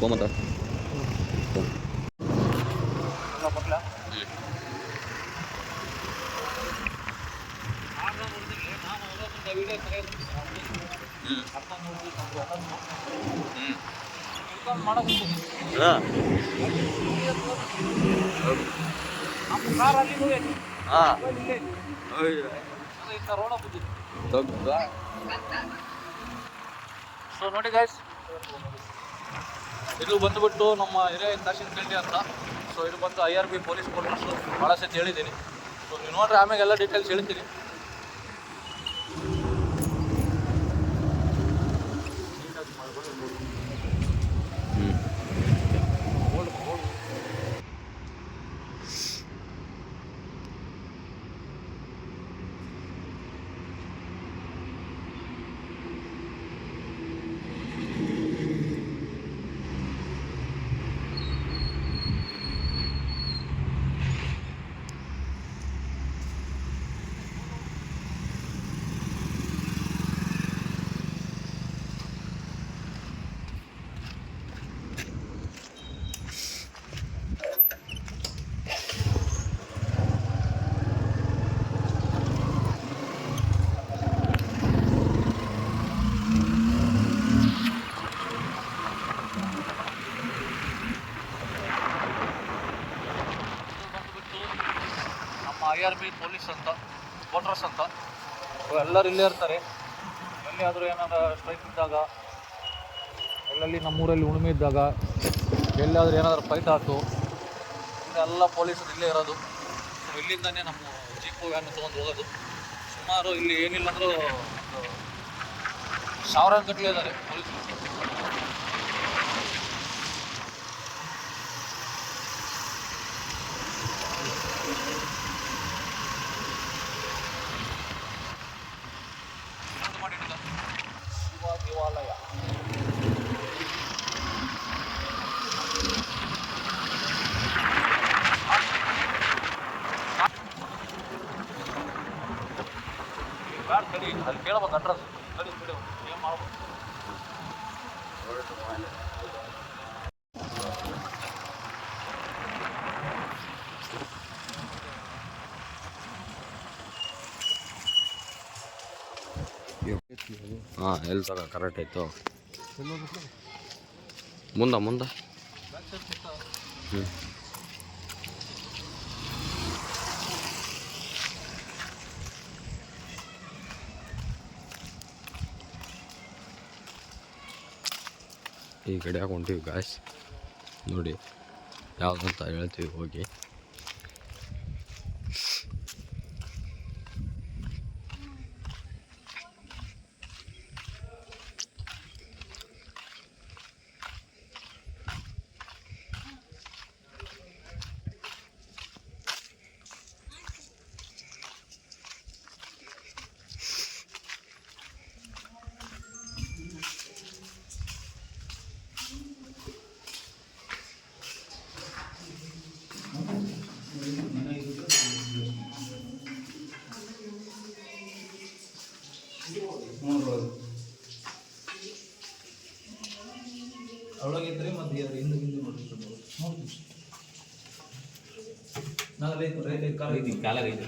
ಕೋಮತ so ನೋಡಿ guys, ಇದು ಬಂದುಬಿಟ್ಟು ನಮ್ಮ ಹಿರಿಯ ಕಾಶಿನ್ ಖಂಡಿ ಅಂತ. ಸೊ ಇದು ಬಂದು IRB ಪೊಲೀಸ್ ಕ್ವಾರ್ಟರ್ಸು. ಭಾಳ ಸತಿ ಹೇಳಿದ್ದೀನಿ. ಸೊ ನೀವು ನೋಡ್ರಿ, ಆಮೇಲೆ ಎಲ್ಲ ಡೀಟೇಲ್ಸ್ ಹೇಳ್ತೀನಿ. IRB ಪೊಲೀಸ್ ಅಂತ, ಕ್ವಾರ್ಟರ್ಸ್ ಅಂತ. ಎಲ್ಲರೂ ಇಲ್ಲೇ ಇರ್ತಾರೆ. ಎಲ್ಲಿಯಾದರೂ ಏನಾದ್ರು ಸ್ಟ್ರೈಕ್ ಇದ್ದಾಗ, ಎಲ್ಲೆಲ್ಲಿ ನಮ್ಮೂರಲ್ಲಿ ಉಳುಮೆ ಇದ್ದಾಗ, ಎಲ್ಲಾದರೂ ಏನಾದರೂ ಫೈಟ್ ಆಯ್ತು, ಎಲ್ಲ ಪೊಲೀಸರು ಇಲ್ಲೇ ಇರೋದು. ಸೊ ಇಲ್ಲಿಂದನೇ ನಮ್ಮ ಜೀಪು ವ್ಯಾನ್ ತೊಗೊಂಡು ಹೋಗೋದು. ಸುಮಾರು ಇಲ್ಲಿ ಏನಿಲ್ಲ ಅಂದರೂ ಸಾವಿರಾರು ಗಟ್ಟಲೆ ಇದ್ದಾರೆ ಪೊಲೀಸರು. ದೇವಾಲಯ ಬ್ಯಾಡ ಕಡಿ, ಅಲ್ಲಿ ಕೇಳಬೇಕು ಅಡ್ರೆಸ್. ಕಡಿ ಕಡಿ ಏನು ಮಾಡ್ಬೋದು. ಹಾಂ, ಎಲ್ಲಿ ತಗ ಕರೆಕ್ಟ್ ಆಯಿತು. ಮುಂದೆ ಹ್ಞೂ. ಈ ಕಡೆ ಹಾಕೊಂತೀವಿ ಗಾಯ್ಸ್. ನೋಡಿ ಯಾವುದಂತ ಹೇಳ್ತೀವಿ ಹೋಗಿ. ಅವಳಾಗಿದ್ದರೆ ಮತ್ತೆ ಹಿಂದೆ ನೋಡ್ರಿ. ನಾಗರ ಕಾಲಾಗೈತೆ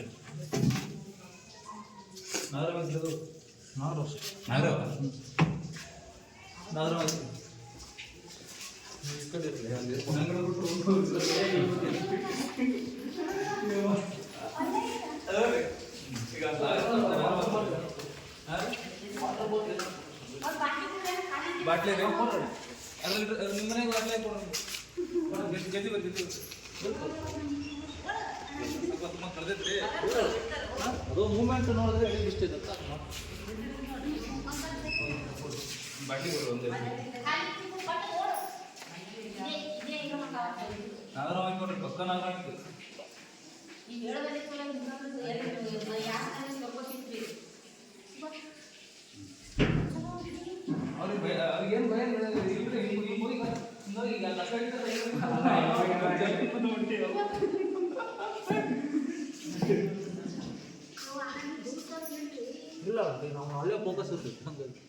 ಬಾಟ್ಲಿ ನಿಮ್ಮ ಮನೆಗೆ ಬಾಟ್ಲಿ ಕೊಡ್ರಿ. ಜಲ್ದಿ ಬರ್ತಿತ್ತು ಕಳೆದೈತ್ರಿ. ಅದು ಮೂಮೆಂಟ್ ನೋಡಿದ್ರೆ ಇಷ್ಟ ಇದೆ ಅಂತ ಬಾಟ್ಲಿ ಕೊಡ್ರಿ. ಒಂದೇ ನಾಗರವಾಗಿ ಕೊಡ್ರಿ, ಪಕ್ಕ ನಾಗರವಾಗಿ. ಅವ್ರಿಗೇನು ಭಯ ಇಲ್ರಿ. ಈಗ ಇಲ್ಲ, ನಾವು ಅಲ್ಲೇ ಫೋಕಸ್ ಇರ್ತೀವಿ. ಹಂಗಾಗಿ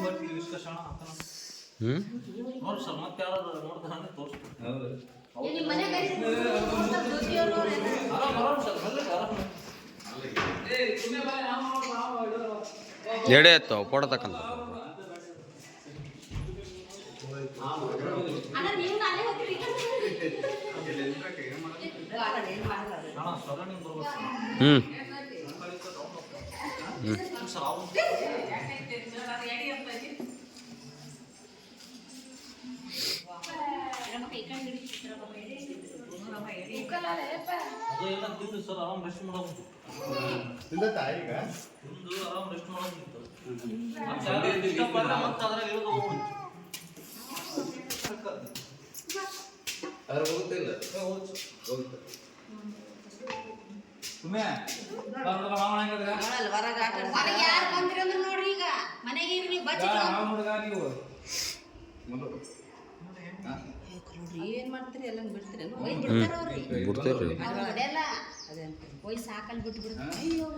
ಬರ್ತೀವಿ ಇಷ್ಟ. ಹ್ಞೂ ನೋಡಿ ಸರ್ ಮತ್ತೆ ಯಾರು ನೋಡ್ತಾನೆ ತೋರಿಸ್ತೀನಿ ಆರಾಮ್ ಸರ್ ಮೆಲ್ಲಗೆ ಆರಾಮ್ ಎಡೆ ಎತ್ತು ಫೋಟೋ ತಕ್ಕಂತ ಹ್ಞೂ ಸರ್ ಆರಾಮ್ ರೆಸ್ಟ್ ಮಾಡೋದು ಆರಾಮ್ ರೆಸ್ಟ್ ಮಾಡೋದು ಮತ್ತೆ ಅದ್ರಾಗ ಇರೋದು ಯಾರು ಬಂದ್ರಿ ಅಂದ್ರೆ ನೋಡ್ರಿ ಈಗ ಮನೆಗೆ ಇರ್ಲಿ ಏನ್ ಮಾಡ್ತೀರಿ ಎಲ್ಲ ಬಿಡ್ತೀರಿ ಒಯ್ದು ಬಿಡ್ತಾರ ಅವ್ರಿ ಬಿಡ್ತೇವ್ರಿ ಹೊಡೆಯಲ್ಲ ಒಯ್ದು ಸಾಕಲ್ಲಿ ಬಿಟ್ಟು ಬಿಡ್ತಾರೆ ಅಯ್ಯೋ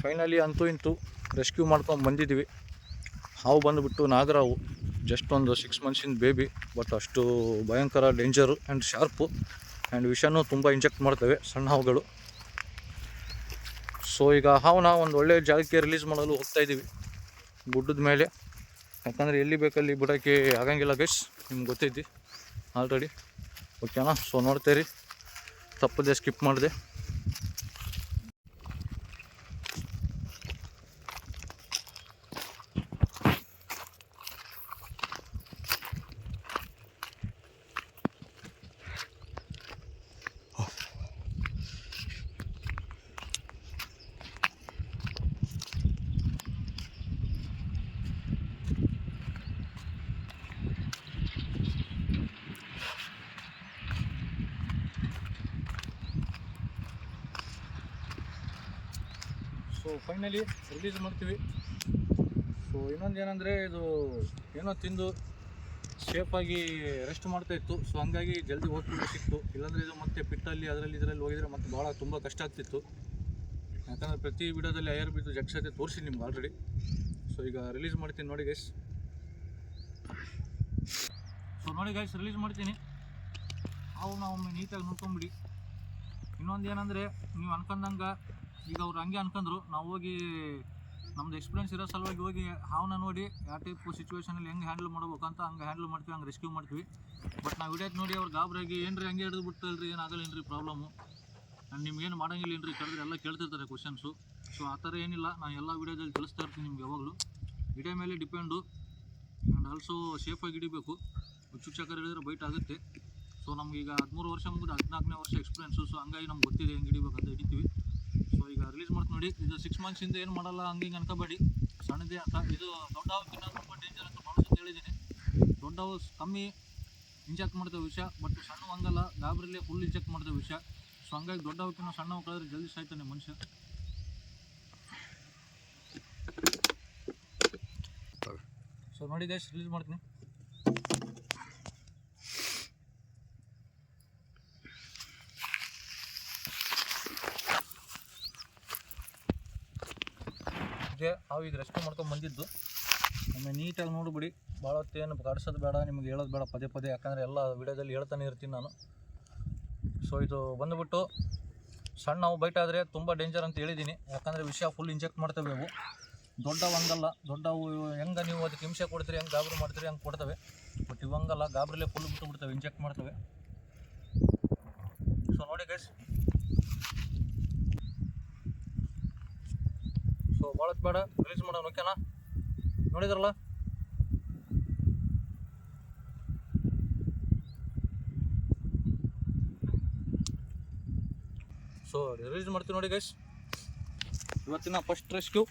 ಫೈನಲಿ ಅಂತೂ ಇಂತೂ ರೆಸ್ಕ್ಯೂ ಮಾಡ್ಕೊಂಡು ಬಂದಿದ್ದೀವಿ. ಹಾವು ಬಂದುಬಿಟ್ಟು ನಾಗರಾವು, ಜಸ್ಟ್ ಒಂದು 6 ಮಂತ್ಸಿಂದ ಬೇಬಿ, ಬಟ್ ಅಷ್ಟು ಭಯಂಕರ ಡೇಂಜರು ಆ್ಯಂಡ್ ಶಾರ್ಪು ಆ್ಯಂಡ್ ವಿಷನೂ ತುಂಬ ಇಂಜೆಕ್ಟ್ ಮಾಡ್ತವೆ ಸಣ್ಣ ಹಾವುಗಳು. ಸೊ ಈಗ ಹಾವನ್ನ ಒಂದು ಒಳ್ಳೆಯ ಜಾಗಕ್ಕೆ ರಿಲೀಸ್ ಮಾಡಲು ಹೋಗ್ತಾಯಿದ್ದೀವಿ ಗುಡ್ಡದ ಮೇಲೆ, ಯಾಕಂದರೆ ಎಲ್ಲಿ ಬೇಕಲ್ಲಿ ಬಿಡೋಕ್ಕೆ ಆಗಂಗಿಲ್ಲ ಗೈಸ್, ನಿಮ್ಗೆ ಗೊತ್ತೈತಿ ಆಲ್ರೆಡಿ. ಓಕೆನಾ? ಸೊ ನೋಡ್ತೀರಿ, ತಪ್ಪದೆ ಸ್ಕಿಪ್ ಮಾಡಿದೆ. ಸೊ ಫೈನಲಿ ರಿಲೀಸ್ ಮಾಡ್ತೀವಿ. ಸೊ ಇನ್ನೊಂದು ಏನಂದರೆ, ಇದು ಏನೋ ತಿಂದು ಸೇಫಾಗಿ ರೆಸ್ಟ್ ಮಾಡ್ತಾಯಿತ್ತು. ಸೊ ಹಂಗಾಗಿ ಜಲ್ದಿ ಹೋಗ್ಬಿಟ್ಟು ಸಿಕ್ತು. ಇಲ್ಲಾಂದರೆ ಇದು ಮತ್ತೆ ಪಿಟ್ಟಲ್ಲಿ ಅದರಲ್ಲಿ ಇದರಲ್ಲಿ ಹೋಗಿದರೆ ಮತ್ತೆ ಭಾಳ ತುಂಬ ಕಷ್ಟ ಆಗ್ತಿತ್ತು. ಯಾಕಂದರೆ ಪ್ರತಿ ವಿಡಿಯೋದಲ್ಲಿ ಐಆರ್ ಬಿದ್ದು ಜಗ್ಸತೆ ತೋರಿಸಿ ನಿಮ್ಗೆ ಆಲ್ರೆಡಿ. ಸೊ ಈಗ ರಿಲೀಸ್ ಮಾಡ್ತೀನಿ ನೋಡಿ ಗೈಸ್. ಸೊ ನೋಡಿ ಗೈಸ್, ರಿಲೀಸ್ ಮಾಡ್ತೀನಿ. ಅವು ನಾವು ಒಮ್ಮೆ ನೀಟಾಗಿ ನೋಡ್ಕೊಂಬಿಡಿ. ಇನ್ನೊಂದು ಏನಂದರೆ, ನೀವು ಅನ್ಕೊಂಡಂಗೆ ಈಗ ಅವ್ರು ಹಂಗೆ ಅನ್ಕೊಂಡ್ರು, ನಾವು ಹೋಗಿ ನಮ್ದು ಎಕ್ಸ್ಪೀರಿಯನ್ಸ್ ಇರೋ ಸಲುವಾಗಿ ಹೋಗಿ ಹಾವನ್ನ ನೋಡಿ ಯಾವ ಟೈಪ್ ಸಿಚುವೇಷನಲ್ಲಿ ಹೆಂಗೆ ಹ್ಯಾಂಡಲ್ ಮಾಡ್ಬೇಕಂತ ಹಂಗೆ ಹ್ಯಾಂಡಲ್ ಮಾಡ್ತೀವಿ, ಹಂಗೆ ರೆಸ್ಕ್ಯೂ ಮಾಡ್ತೀವಿ. ಬಟ್ ನಾವು ವಿಡಿಯೋಕ್ಕೆ ನೋಡಿ ಅವ್ರು ಗಾಬರಾಗಿ ಏನ್ರಿ ಹಂಗೆ ಹಿಡಿದು ಬಿಡ್ತಲ್ರಿ, ಏನಾಗಲ್ಲೇನ್ರಿ ಪ್ರಾಬ್ಲಮ್ಮು, ನಾನು ನಿಮ್ಗೇನು ಮಾಡಂಗಿಲ್ಲ ಏನ್ರಿ ಕರೆದ್ರೆ ಎಲ್ಲ ಕೇಳ್ತಿರ್ತಾರೆ ಕ್ವಶನ್ಸು. ಸೊ ಆ ಥರ ಏನಿಲ್ಲ, ನಾನು ಎಲ್ಲ ವೀಡಿಯೋದಲ್ಲಿ ತಿಳಿಸ್ತಾ ಇರ್ತೀನಿ ನಿಮ್ಗೆ ಯಾವಾಗಲೂ. ವಿಡಿಯೋ ಮೇಲೆ ಡಿಪೆಂಡು ಆ್ಯಂಡ್ ಆಲ್ಸೋ ಸೇಫಾಗಿ ಹಿಡಿಬೇಕು. ಹುಚ್ಚುಚ್ಚಕರ ಹಿಡಿದ್ರೆ ಬೈಟ್ ಆಗುತ್ತೆ. ಸೊ ನಮಗೀಗ 13 ವರ್ಷ ಮುಗಿದು 14ನೇ ವರ್ಷ ಎಕ್ಸ್ಪೀರಿಯನ್ಸು. ಸೊ ಹಂಗಾಗಿ ನಮ್ಗೆ ಗೊತ್ತಿದೆ ಹೆಂಗೆ ಹಿಡಿಬೇಕಂತ ಹಿಡಿತೀವಿ. ಸೊ ಈಗ ರಿಲೀಸ್ ಮಾಡ್ತೀನಿ ನೋಡಿ. ಇದು 6 ಮಂತ್ಸಿಂದ ಏನು ಮಾಡಲ್ಲ ಹಂಗೆ ಹಿಂಗೆ ಅನ್ಕೋಬೇಡಿ, ಸಣ್ಣದೇ ಅಂತ. ಇದು ದೊಡ್ಡ ಹಾವುಕ್ಕಿಂತ ತುಂಬ ಡೇಂಜರ್ ಅಂತ ಭಾಳಷ್ಟು ಹೇಳಿದ್ದೀನಿ. ದೊಡ್ಡ ಹಾವು ಕಮ್ಮಿ ಇಂಜೆಕ್ಟ್ ಮಾಡ್ತೇವೆ ವಿಷ, ಬಟ್ ಸಣ್ಣ ಹಂಗಲ್ಲ, ಗಾಬರಿಲೇ ಫುಲ್ ಇಂಜೆಕ್ಟ್ ಮಾಡ್ತೇವೆ ವಿಷ. ಸೊ ಹಂಗಾಗಿ ದೊಡ್ಡ ಹಾವುಕ್ಕಿಂತ ಸಣ್ಣ ಹಾವು ಕಳೆದ್ರೆ ಜಲ್ದಿ ಸಾಯ್ತಾನೆ ಮನುಷ್ಯ. ಸೊ ನೋಡಿ ಗೈಸ್, ರಿಲೀಸ್ ಮಾಡ್ತೀನಿ. ಇದೇ ಹಾವು ಈಗ ರೆಸ್ಕ್ಯೂ ಮಾಡ್ಕೊಂಡು ಬಂದಿದ್ದು. ಒಮ್ಮೆ ನೀಟಾಗಿ ನೋಡಿಬಿಡಿ, ಭಾಳ ಹೊತ್ತೇನು ಕಾಡಿಸೋದು ಬೇಡ, ನಿಮ್ಗೆ ಹೇಳೋದು ಬೇಡ ಪದೇ ಪದೇ, ಯಾಕಂದರೆ ಎಲ್ಲ ವಿಡಿಯೋದಲ್ಲಿ ಹೇಳ್ತಾನೆ ಇರ್ತೀನಿ ನಾನು. ಸೊ ಇದು ಬಂದುಬಿಟ್ಟು ಸಣ್ಣ ಹಾವು ಬೈಟ್ ಆದರೆ ತುಂಬ ಡೇಂಜರ್ ಅಂತ ಹೇಳಿದ್ದೀನಿ, ಯಾಕಂದರೆ ವಿಷಯ ಫುಲ್ ಇಂಜೆಕ್ಟ್ ಮಾಡ್ತೇವೆ ಅವು. ದೊಡ್ಡವು ಹಂಗಲ್ಲ, ದೊಡ್ಡವು ಹೆಂಗೆ ನೀವು ಅದಕ್ಕೆ ಹಿಂಸೆ ಕೊಡ್ತೀರಿ, ಹೆಂಗೆ ಗಾಬರಿ ಮಾಡ್ತೀರಿ ಹಂಗೆ ಕೊಡ್ತವೆ. ಬಟ್ ಇವಂಗಲ್ಲ, ಗಾಬರಿಲೇ ಫುಲ್ ಬಿಟ್ಟು ಬಿಡ್ತವೆ, ಇಂಜೆಕ್ಟ್ ಮಾಡ್ತವೆ. ಸೊ ನೋಡಿ ಗೈಸ್, ಸೊ ಭಾಳತ್ ಬೇಡ, ರಿಲೀಸ್ ಮಾಡೋಣ. ಓಕೆನಾ? ನೋಡಿದ್ರಲ್ಲ. ಸೊ ರಿಲೀಸ್ ಮಾಡ್ತೀವಿ ನೋಡಿ ಗೈಸ್, ಇವತ್ತಿನ ಫಸ್ಟ್ ರೆಸ್ಕ್ಯೂ.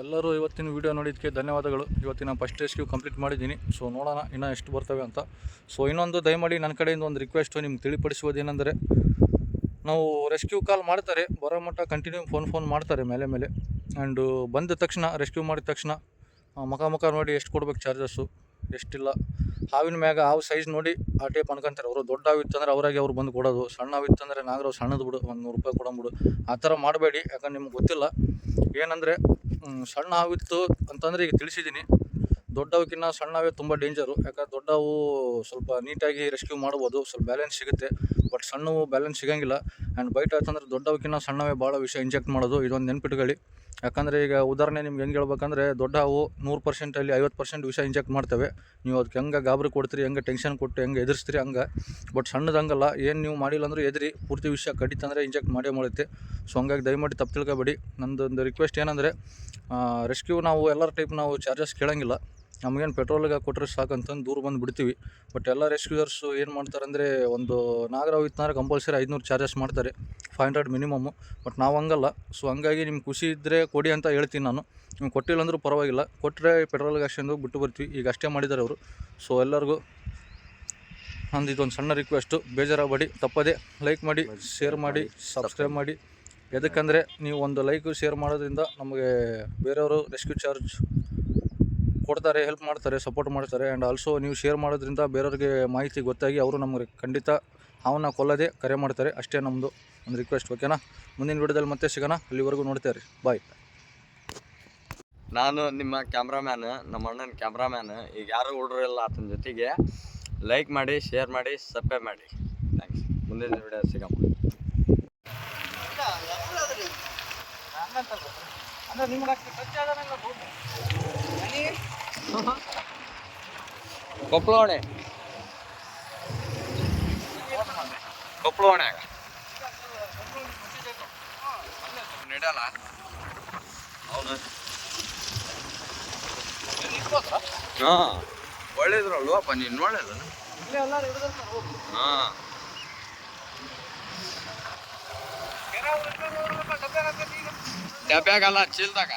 ಎಲ್ಲರೂ ಇವತ್ತಿನ ವೀಡಿಯೋ ನೋಡಿದ್ದಕ್ಕೆ ಧನ್ಯವಾದಗಳು. ಇವತ್ತಿನ ಫಸ್ಟ್ ರೆಸ್ಕ್ಯೂ ಕಂಪ್ಲೀಟ್ ಮಾಡಿದ್ದೀನಿ. ಸೊ ನೋಡೋಣ ಇನ್ನೂ ಎಷ್ಟು ಬರ್ತವೆ ಅಂತ. ಸೊ ಇನ್ನೊಂದು ದಯಮಾಡಿ ನನ್ನ ಕಡೆಯಿಂದ ಒಂದು ರಿಕ್ವೆಸ್ಟು ನಿಮ್ಗೆ ತಿಳಿಪಡಿಸುವುದೇನೆಂದರೆ, ನಾವು ರೆಸ್ಕ್ಯೂ ಕಾಲ್ ಮಾಡ್ತಾರೆ, ಬರೋ ಮಟ್ಟ ಕಂಟಿನ್ಯೂ ಫೋನ್ ಮಾಡ್ತಾರೆ ಮೇಲೆ ಆ್ಯಂಡು ಬಂದ ತಕ್ಷಣ, ರೆಸ್ಕ್ಯೂ ಮಾಡಿದ ತಕ್ಷಣ ಮುಖ ನೋಡಿ ಎಷ್ಟು ಕೊಡ್ಬೇಕು ಚಾರ್ಜಸ್ಸು, ಎಷ್ಟಿಲ್ಲ. ಹಾವಿನ ಮ್ಯಾಗ ಹಾವು ಸೈಜ್ ನೋಡಿ ಆ ಟೇಪ್ ಅನ್ಕೊಂತಾರೆ ಅವರು. ದೊಡ್ಡ ಹಾವಿತ್ತಂದ್ರೆ ಅವರಾಗೆ ಅವ್ರು ಬಂದು ಕೊಡೋದು, ಸಣ್ಣ ಹಾವಿತ್ತಂದರೆ ನಾಗರಾವ್ ಸಣ್ಣದು ಬಿಡು, ಒಂದು 100 ರೂಪಾಯಿ ಕೊಡಂಬಿಡು, ಆ ಥರ ಮಾಡಬೇಡಿ. ಯಾಕಂದ್ರೆ ನಿಮ್ಗೆ ಗೊತ್ತಿಲ್ಲ ಏನಂದರೆ, ಸಣ್ಣ ಹಾವಿತ್ತು ಅಂತಂದರೆ ಈಗ ತಿಳಿಸಿದ್ದೀನಿ. ದೊಡ್ಡ ಹಾವಿಗಿನ್ನ ಸಣ್ಣ ಹಾವೇ ತುಂಬ ಡೇಂಜರು. ಯಾಕಂದ್ರೆ ದೊಡ್ಡ ಹಾವು ಸ್ವಲ್ಪ ನೀಟಾಗಿ ರೆಸ್ಕ್ಯೂ ಮಾಡ್ಬೋದು, ಸ್ವಲ್ಪ ಬ್ಯಾಲೆನ್ಸ್ ಸಿಗುತ್ತೆ. ಬಟ್ ಸಣ್ಣವು ಬ್ಯಾಲೆನ್ಸ್ ಸಿಗೋಂಗಿಲ್ಲ. ಆ್ಯಂಡ್ ಬೈಟ್ ಆಯ್ತಂದ್ರೆ ದೊಡ್ಡ ಹಾವಿಗಿನ್ನ ಸಣ್ಣವೇ ಭಾಳ ವಿಷ ಇಂಜೆಕ್ಟ್ ಮಾಡೋದು. ಇದೊಂದು ನೆನ್ಪಿಟ್ಕೊಳ್ಳಿ. ಯಾಕಂದರೆ ಈಗ ಉದಾಹರಣೆ ನಿಮ್ಗೆ ಹೆಂಗೆ ಹೇಳ್ಬೇಕಂದ್ರೆ, ದೊಡ್ಡ ಹಾವು 100% ಅಲ್ಲಿ 50% ವಿಷ ಇಂಜೆಕ್ಟ್ ಮಾಡ್ತವೆ. ನೀವು ಅದಕ್ಕೆ ಹೆಂಗೆ ಗಾಬರಿ ಕೊಡ್ತೀರಿ, ಹೆಂಗೆ ಟೆನ್ಷನ್ ಕೊಟ್ಟು ಹೆಂಗೆ ಎದುರಿಸ್ತೀರಿ ಹಂಗೆ. ಬಟ್ ಸಣ್ಣದು ಹಂಗಲ್ಲ, ಏನು ನೀವು ಮಾಡಿಲ್ಲ ಅಂದ್ರೆ ಎದುರಿ ಪೂರ್ತಿ ವಿಷ ಕಡಿತಂದರೆ ಇಂಜೆಕ್ಟ್ ಮಾಡೇ ಮಾಡುತ್ತೆ. ಸೊ ಹಂಗಾಗಿ ದಯಮಾಡಿ ತಪ್ಪು ತಿಳ್ಕೊಬೇಡಿ. ನಂದೊಂದು ರಿಕ್ವೆಸ್ಟ್ ಏನಂದರೆ, ರೆಸ್ಕ್ಯೂ ನಾವು ಎಲ್ಲರ ಟೈಪ್ ನಾವು ಚಾರ್ಜಸ್ ಕೇಳೋಂಗಿಲ್ಲ. ನಮಗೇನು ಪೆಟ್ರೋಲ್ಗೆ ಕೊಟ್ಟರೆ ಸಾಕಂತಂದು ದೂರ ಬಂದು ಬಿಡ್ತೀವಿ. ಬಟ್ ಎಲ್ಲ ರೆಸ್ಕ್ಯೂಯರ್ಸು ಏನು ಮಾಡ್ತಾರೆ ಅಂದರೆ, ಒಂದು ನಾಗರಾವ್ ಇತ್ತಂದ್ರೆ ಕಂಪಲ್ಸರಿ 500 ಚಾರ್ಜಸ್ ಮಾಡ್ತಾರೆ, 500 ಮಿನಿಮಮ್ಮು. ಬಟ್ ನಾವು ಹಂಗಲ್ಲ. ಸೊ ಹಂಗಾಗಿ ನಿಮ್ಗೆ ಖುಷಿ ಇದ್ದರೆ ಕೊಡಿ ಅಂತ ಹೇಳ್ತೀನಿ ನಾನು. ನೀವು ಕೊಟ್ಟಿಲ್ಲ ಅಂದರೂ ಪರವಾಗಿಲ್ಲ, ಕೊಟ್ಟರೆ ಪೆಟ್ರೋಲ್ಗೆ ಅಷ್ಟೊಂದು ಬಿಟ್ಟು ಬರ್ತೀವಿ. ಈಗ ಅಷ್ಟೇ ಮಾಡಿದ್ದಾರೆ ಅವರು. ಸೊ ಎಲ್ಲರಿಗೂ ನಂದು ಇದೊಂದು ಸಣ್ಣ ರಿಕ್ವೆಸ್ಟು, ಬೇಜಾರಾಗಬೇಡಿ. ತಪ್ಪದೇ ಲೈಕ್ ಮಾಡಿ, ಶೇರ್ ಮಾಡಿ, ಸಬ್ಸ್ಕ್ರೈಬ್ ಮಾಡಿ. ಎದಕ್ಕಂದರೆ ನೀವು ಒಂದು ಲೈಕು ಶೇರ್ ಮಾಡೋದ್ರಿಂದ ನಮಗೆ ಬೇರೆಯವರು ರೆಸ್ಕ್ಯೂ ಚಾರ್ಜ್ ಕೊಡ್ತಾರೆ, ಹೆಲ್ಪ್ ಮಾಡ್ತಾರೆ, ಸಪೋರ್ಟ್ ಮಾಡ್ತಾರೆ. ಆ್ಯಂಡ್ ಆಲ್ಸೋ ನೀವು ಶೇರ್ ಮಾಡೋದ್ರಿಂದ ಬೇರೆಯವ್ರಿಗೆ ಮಾಹಿತಿ ಗೊತ್ತಾಗಿ ಅವರು ನಮಗೆ ಖಂಡಿತ ಅವನ್ನ ಕೊಲ್ಲದೆ ಕರೆ ಮಾಡ್ತಾರೆ. ಅಷ್ಟೇ ನಮ್ಮದು ಒಂದು ರಿಕ್ವೆಸ್ಟ್, ಓಕೆನಾ? ಮುಂದಿನ ವಿಡಿಯೋದಲ್ಲಿ ಮತ್ತೆ ಸಿಗೋಣ. ಅಲ್ಲಿವರೆಗೂ ನೋಡ್ತಾರೆ, ಬಾಯ್. ನಾನು ನಿಮ್ಮ ಕ್ಯಾಮ್ರಾಮ್ಯಾನ್, ನಮ್ಮ ಅಣ್ಣನ ಕ್ಯಾಮ್ರಾಮ್ಯಾನ್. ಈಗ ಯಾರು ಹುಡುಗರಿಲ್ಲ, ಆತನ ಜೊತೆಗೆ ಲೈಕ್ ಮಾಡಿ, ಶೇರ್ ಮಾಡಿ, ಸಬ್ಸ್ಕ್ರೈಬ್ ಮಾಡಿ. ಥ್ಯಾಂಕ್ಸ್. ಮುಂದಿನ ವಿಡಿಯೋ ಸಿಗಮ್ಮ. ಅಂದರೆ ನಿಮ್ಗೆ ಅಷ್ಟು ಖರ್ಚು ಆಗೋದಿಲ್ಲ. ಕೊಪ್ಪಳೋಣೆ ನಡೆಯಲ್ಲ. ಹೌದು, ಹಾಂ ಒಳ್ಳೇದ್ರಲ್ವಪ್ಪ, ನೀನು ನೋಡಲ್ಲ. ಹಾಂ ಡಬ್ಬ್ಯಾಗಲ್ಲ, ಚೀಲ್ದಾಗ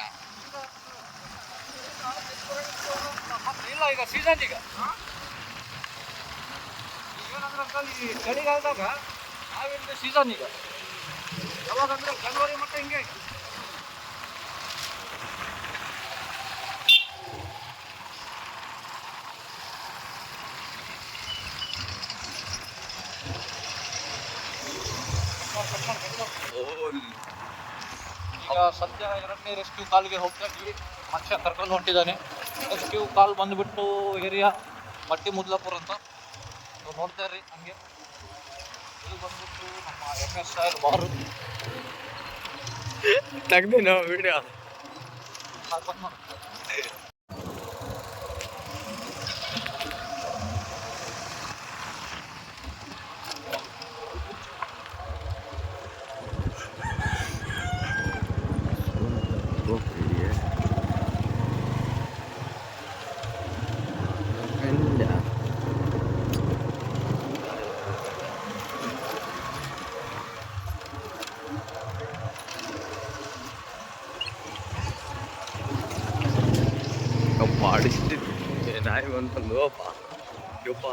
ಇಲ್ಲ. ಈಗ ಸೀಸನ್, ಈಗ ಏನಂದ್ರೆ ಅಂಕಲ್, ಈ ಚಳಿಗಾಲದಾಗ ನಾವಿಲ್ಲದೆ ಸೀಸನ್. ಈಗ ಯಾವಾಗಂದ್ರೆ ಜನವರಿ ಮಟ್ಟ ಹಿಂಗೆ. ಈಗ ಸದ್ಯ 2ನೇ ರೆಸ್ಕ್ಯೂ ಕಾಲ್ಗೆ ಹೋಗ್ತಾ ಇದ್ವಿ. ಮನುಷ್ಯ ಕರ್ಕೊಂಡು ಹೊಂಟಿದ್ದಾನೆ. ರೆಸ್ಕ್ಯೂ ಕಾಲ್ ಬಂದುಬಿಟ್ಟು ಏರಿಯಾ ಮಟ್ಟಿ ಮುದ್ಲಾಪುರ ಅಂತ. ನೀವು ನೋಡ್ತಾ ಇರ್ರಿ ಹಂಗೆ. ಇದು ಬಂದ್ಬಿಟ್ಟು ನಮ್ಮ MSR ಬಾರು. ತೆಗ್ದು ನಾವು ವಿಡಿಯೋ ಬಂದ್ ಮಾಡಿ. ಮಾಡಿಸ್ತಿದ್ದೆ ನಾಯಿ ಅಂತಂದು ಅಪ್ಪ ಯಪ್ಪ.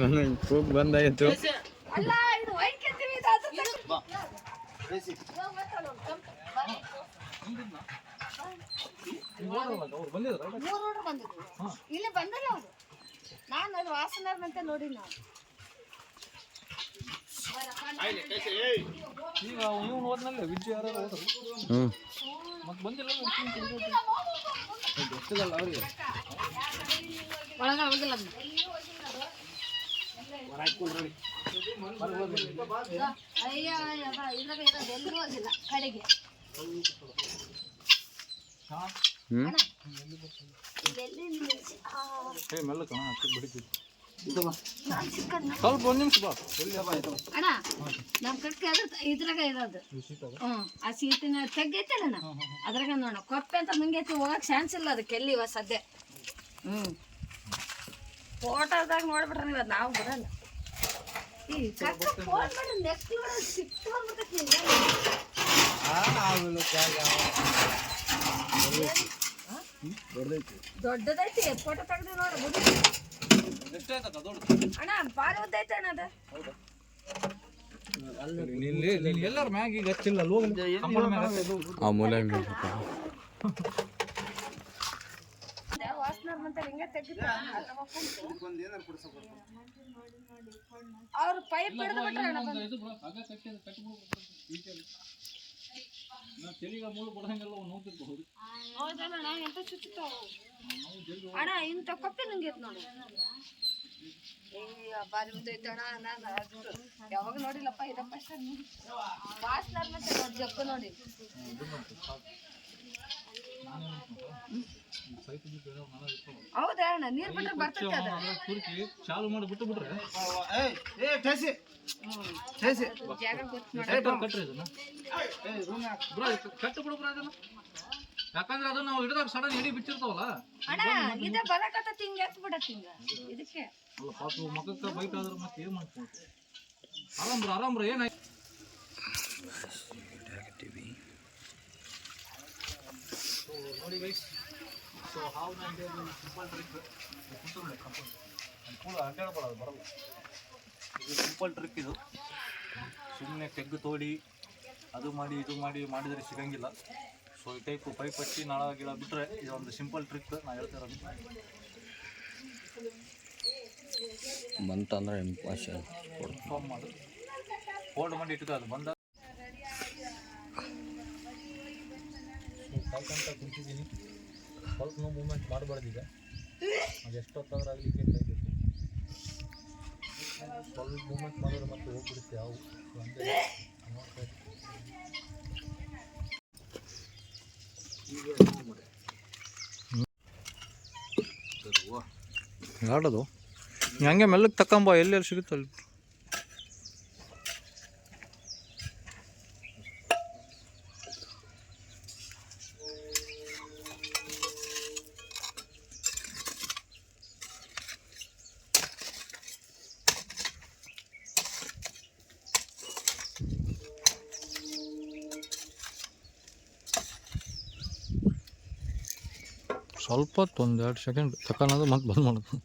ನನಗೆ ಕೂಗ್ ಬಂದಾಯಿತು. ಇಲ್ಲಿ ಬಂದಲ್ಲ ಅವರು. ನಾನು ಅದು ವಾಸನಾರ್ನಂತ ನೋಡಿ ನಾವು ಈಗ ಇವನು ಹೋದ್ನಲ್ಲ, ವಿಜಯ ಯಾರು ಹೋದ್ರು ಮತ್ತೆ ಬಂದಿಲ್ಲ. ಗೊತ್ತಿಲ್ಲ ಅವ್ರಿಗೆ. ಒಳಗ ಹೋಗಿಲ್ಲ. ಅಯ್ಯ ಇದ್ರಾಗ ಇರೋದು ಎಲ್ಲೂ ಹೋಗಿಲ್ಲ ಕಡೆಗೆ. ಸ್ವಲ್ಪ ಒಂದು ನಿಮಿಷ ಬಾ. ಅಣ್ಣ ನಮ್ಮ ಕಟ್ಗೆ ಇದ್ರಾಗ ಇರೋದು. ಆ ಸೀಟಿನ ತೆಗ್ಗೈತಲ್ಲ ಅದ್ರಾಗ ನೋಡ ಕೊಪ್ಪೆ ಅಂತ ಮುಂಗೈತಿ, ಹೋಗಕ್ ಚಾನ್ಸ್ ಇಲ್ಲ ಅದಕ್ಕೆ ಎಲ್ಲಿ ಸದ್ಯ. ಫೋಟೋದಾಗ ನೋಡ್ಬಿಟ್ರೆ ನೀವು ಅದು ನಾವು ಬರಲ್ಲ ಈ ಫೋನ್ ಮಾಡಿ ನೆಕ್ಸ್ಟ್ ಸಿಕ್ತು ಬಂದ್ಬಿಡ್ತೈತಿ ದೊಡ್ಡದೈತಿ ಫೋಟೋ ತೆಗೆದು ನೋಡ ಅಣ್ಣ ಭಾರಿ ಉದ್ದೈತೆ ಅಣ್ಣ ಅದು ಎಲ್ಲರ ಮ್ಯಾಗ ಈಗ ಹಚ್ಚಿಲ್ಲ ಆ ಮೂಲೆ ವಾಸನವ್ರ ಮತ್ತೆ ಹಿಂಗೆ ತೆಗಿತ ಅವ್ರು ಪೈಪ್ ಹಿಡಿದು ಬಿಟ್ರೆ ಅಣ್ಣ ಹೌದಣ್ಣ ಎಂತ ಚುಚ್ಚುತ್ತಾವ ಅಣ್ಣ ಇಂಥ ಕಪ್ಪಿ ನಂಗೆ ನೋಡಿ ಬಾರಿ ಉದ್ದೈತೆ ಅಣ್ಣ ನಾನು ಯಾವಾಗ ನೋಡಿಲ್ಲಪ್ಪ ಇದಪ್ಪ ಅಷ್ಟ ವಾಸನವ್ರ ಮತ್ತೆ ಜಗ್ಗು ನೋಡಿ ಹೌದಾ ಅಣ್ಣ ನೀರ್ ಬಿಟ್ರೆ ಬರ್ತೈತೆ ಅದ ಚಾಲು ಮಾಡಿ ಬಿಟ್ಟು ಬಿಟ್ರೆ ಜಾಗ ಗೊತ್ತು ಕಟ್ರಿ ಇದನ್ನ ಕಟ್ಟು ಬಿಡು ಅದನ್ನ ಯಾಕಂದ್ರೆ ಅದು ನಾವು ಹಿಡಿದಾಗ ಸಡನ್ ಎಡಿ ಬಿಟ್ಟಿರ್ತಾವಲ್ಲ ಅಣ್ಣ ಇದ ಬರಕತ್ತ ಹಿಂಗ ಎತ್ ಬಿಡತ್ ಹಿಂಗ ಇದಕ್ಕೆ ಅಲ್ಲ ಪಾಪ ಮಕ್ಕಕ್ಕೆ ಬೈಟ್ ಆದ್ರೆ ಮತ್ತೆ ಏನ್ ಮಾಡ್ಕೊಂಡು ಆರಾಮ್ರ ಏನಾಯ್ತು ನೋಡಿ ಗೈಸ್ ಸೊ ಹಾವ್ ನಂಗೆ ಸಿಂಪಲ್ ಟ್ರಿಕ್ ಅಡ್ಡಾಡಬಾರದು ಬರಲ್ಲ ಇದು ಸಿಂಪಲ್ ಟ್ರಿಕ್ ಇದು ಸುಮ್ಮನೆ ತೆಗ್ಗು ತೋಡಿ ಅದು ಮಾಡಿ ಇದು ಮಾಡಿದರೆ ಸಿಗಂಗಿಲ್ಲ ಸೊ ಈ ಟೈಪು ಪೈಪ್ ಹಚ್ಚಿ ನಾಳ ಗಿಡ ಬಿಟ್ಟರೆ ಇದೊಂದು ಸಿಂಪಲ್ ಟ್ರಿಕ್ ನಾ ಹೇಳ್ತಿರೋದು ಬಂತಂದ್ರೆ ಇಂಪಾರ್ಷನ್ ಫಾರ್ಮ್ ಮಾಡು ಹೋಲ್ಡ್ ಮಾಡಿ ಇಟ್ಕೋ ಅದು ಬಂದ ಕಾಯ್ಕೊಂತ ಕುಂತಿದ್ದೀನಿ ಸ್ವಲ್ಪ ಮೂವ್ಮೆಂಟ್ ಮಾಡಬಾರ್ದು ಈಗ ಅದು ಎಷ್ಟೊತ್ತಾದ್ರೂ ಆಗಲಿಕ್ಕೆ ಟೈಮ್ ಬೇಕು ಸ್ವಲ್ಪ ಮೂವ್ಮೆಂಟ್ ಮಾಡಿದ್ರೆ ಮತ್ತೆ ಹೋಗ್ಬಿಡುತ್ತೆ ಯಾವ ಹಂಗೆ ನೋಡ್ತಾ ಯಾಡದು ಹಂಗೆ ಮೆಲ್ಲಕ್ಕೆ ತಕೊಂಬ ಎಲ್ಲೆಲ್ಲಿ ಸಿಗುತ್ತೆ ಅಲ್ಲಿ ಸ್ವಲ್ಪ ಹೊತ್ತು 1-2 ಸೆಕೆಂಡ್ ತಕೊಳ್ಳೋದು ಮತ್ತೆ ಬಂದ್ ಮಾಡೋದು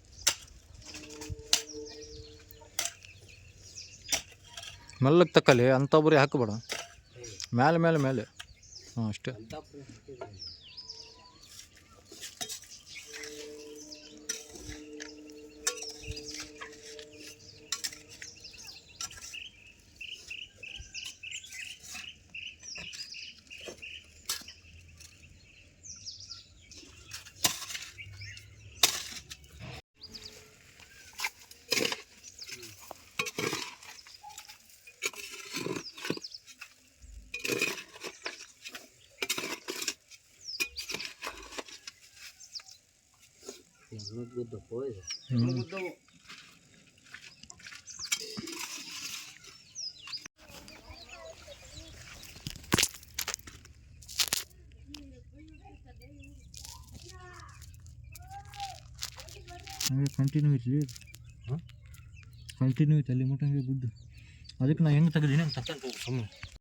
ಮೆಲ್ಲಕ್ಕೆ ತಕ್ಕಲಿ ಅಂಥ ಬರೀ ಹಾಕಬೇಡ ಮೇಲೆ ಹಾಂ ಅಷ್ಟೇ ಕಂಟಿನ್ಯೂ ಐತಿ ಕಂಟಿನ್ಯೂ ಐತಿ ಅಲ್ಲಿ ಮಟ್ಟ ಹಂಗೆ ಬಿದ್ದು ಅದಕ್ಕೆ ನಾ ಹೆಂಗೆ ತೆಗೆದೀನಿ ಹಂಗೆ ತಕ್ಕಂತ ಸುಮ್ಮನೆ